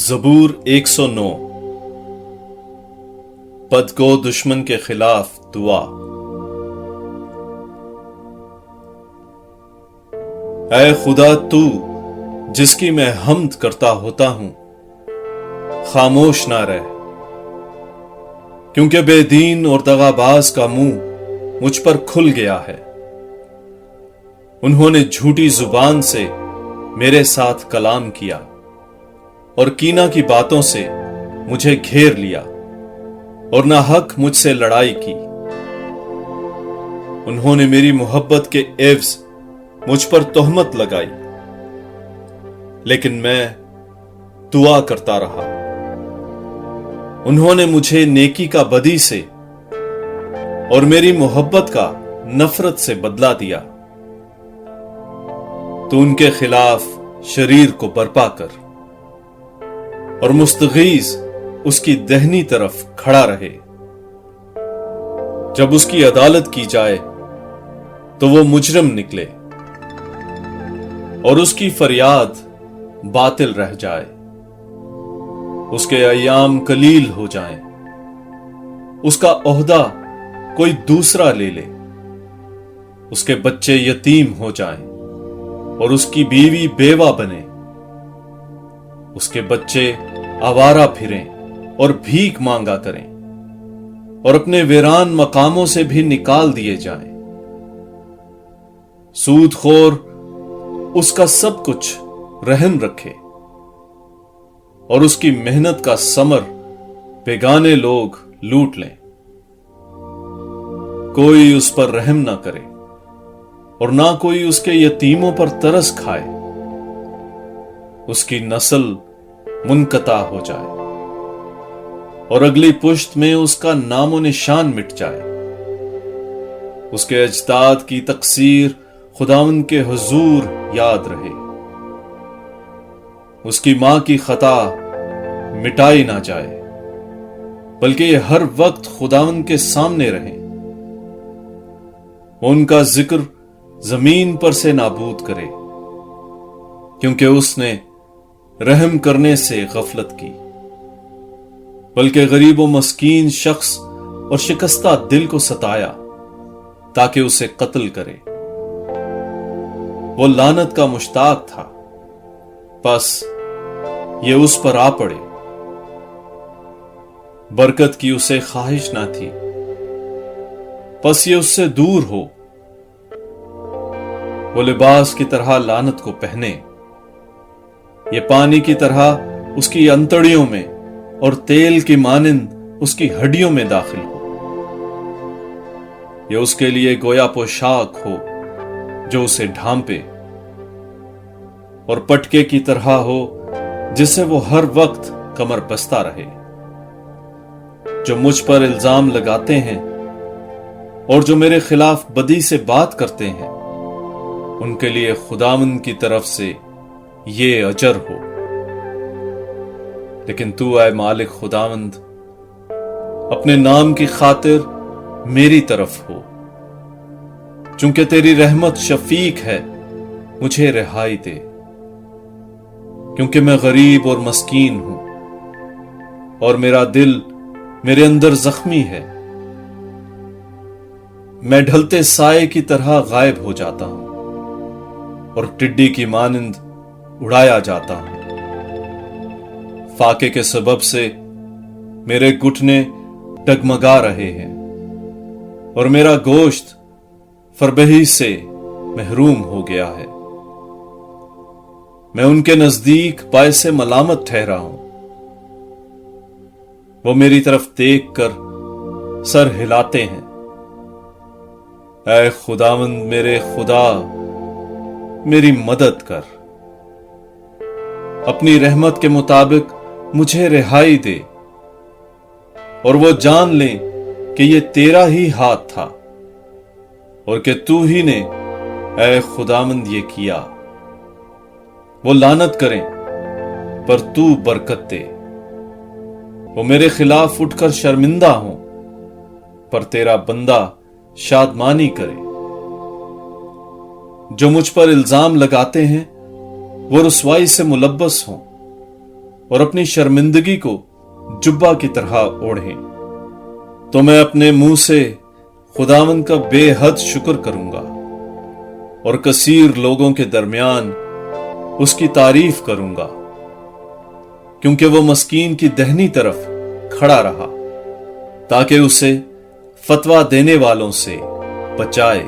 زبور 109 بدگو دشمن کے خلاف دعا۔ اے خدا، تو جس کی میں حمد کرتا ہوتا ہوں، خاموش نہ رہ، کیونکہ بے دین اور دغاباز کا منہ مجھ پر کھل گیا ہے۔ انہوں نے جھوٹی زبان سے میرے ساتھ کلام کیا اور کینہ کی باتوں سے مجھے گھیر لیا اور ناحق مجھ سے لڑائی کی۔ انہوں نے میری محبت کے عوض مجھ پر تہمت لگائی، لیکن میں دعا کرتا رہا۔ انہوں نے مجھے نیکی کا بدی سے اور میری محبت کا نفرت سے بدلہ دیا۔ تو ان کے خلاف شریر کو برپا کر اور مستغیث اس کی دہنی طرف کھڑا رہے۔ جب اس کی عدالت کی جائے تو وہ مجرم نکلے اور اس کی فریاد باطل رہ جائے۔ اس کے ایام قلیل ہو جائیں، اس کا عہدہ کوئی دوسرا لے لے۔ اس کے بچے یتیم ہو جائیں اور اس کی بیوی بیوہ بنے۔ اس کے بچے آوارہ پھریں اور بھیک مانگا کریں اور اپنے ویران مقاموں سے بھی نکال دیے جائیں۔ سود خور اس کا سب کچھ رہن رکھے اور اس کی محنت کا ثمر بیگانے لوگ لوٹ لیں۔ کوئی اس پر رحم نہ کرے اور نہ کوئی اس کے یتیموں پر ترس کھائے۔ اس کی نسل منقطع ہو جائے اور اگلی پشت میں اس کا نام و نشان مٹ جائے۔ اس کے اجداد کی تقصیر خداوند کے حضور یاد رہے۔ اس کی ماں کی خطا مٹائی نہ جائے، بلکہ یہ ہر وقت خداوند کے سامنے رہے۔ ان کا ذکر زمین پر سے نابود کرے، کیونکہ اس نے رحم کرنے سے غفلت کی، بلکہ غریب و مسکین شخص اور شکستہ دل کو ستایا تاکہ اسے قتل کرے۔ وہ لعنت کا مشتاق تھا، بس یہ اس پر آ پڑے۔ برکت کی اسے خواہش نہ تھی، بس یہ اس سے دور ہو۔ وہ لباس کی طرح لعنت کو پہنے، یہ پانی کی طرح اس کی انتڑیوں میں اور تیل کی مانند اس کی ہڈیوں میں داخل ہو۔ یہ اس کے لیے گویا پوشاک ہو جو اسے ڈھانپے، اور پٹکے کی طرح ہو جس سے وہ ہر وقت کمر بستہ رہے۔ جو مجھ پر الزام لگاتے ہیں اور جو میرے خلاف بدی سے بات کرتے ہیں، ان کے لیے خداوند کی طرف سے یہ اجر ہو۔ لیکن تو اے مالک خداوند، اپنے نام کی خاطر میری طرف ہو۔ چونکہ تیری رحمت شفیق ہے، مجھے رہائی دے، کیونکہ میں غریب اور مسکین ہوں اور میرا دل میرے اندر زخمی ہے۔ میں ڈھلتے سائے کی طرح غائب ہو جاتا ہوں اور ٹڈی کی مانند اڑایا جاتا ہوں۔ فاقے کے سبب سے میرے گھٹنے ڈگمگا رہے ہیں اور میرا گوشت فربہی سے محروم ہو گیا ہے۔ میں ان کے نزدیک باعث ملامت ٹھہرا ہوں۔ وہ میری طرف دیکھ کر سر ہلاتے ہیں۔ اے خداوند میرے خدا، میری مدد کر، اپنی رحمت کے مطابق مجھے رہائی دے، اور وہ جان لیں کہ یہ تیرا ہی ہاتھ تھا اور کہ تو ہی نے اے خداوند یہ کیا۔ وہ لعنت کریں پر تو برکت دے، وہ میرے خلاف اٹھ کر شرمندہ ہوں پر تیرا بندہ شادمانی کرے۔ جو مجھ پر الزام لگاتے ہیں وہ رسوائی سے ملبس ہوں اور اپنی شرمندگی کو جبہ کی طرح اوڑھیں، تو میں اپنے منہ سے خداوند کا بے حد شکر کروں گا اور کثیر لوگوں کے درمیان اس کی تعریف کروں گا، کیونکہ وہ مسکین کی دہنی طرف کھڑا رہا تاکہ اسے فتویٰ دینے والوں سے بچائے۔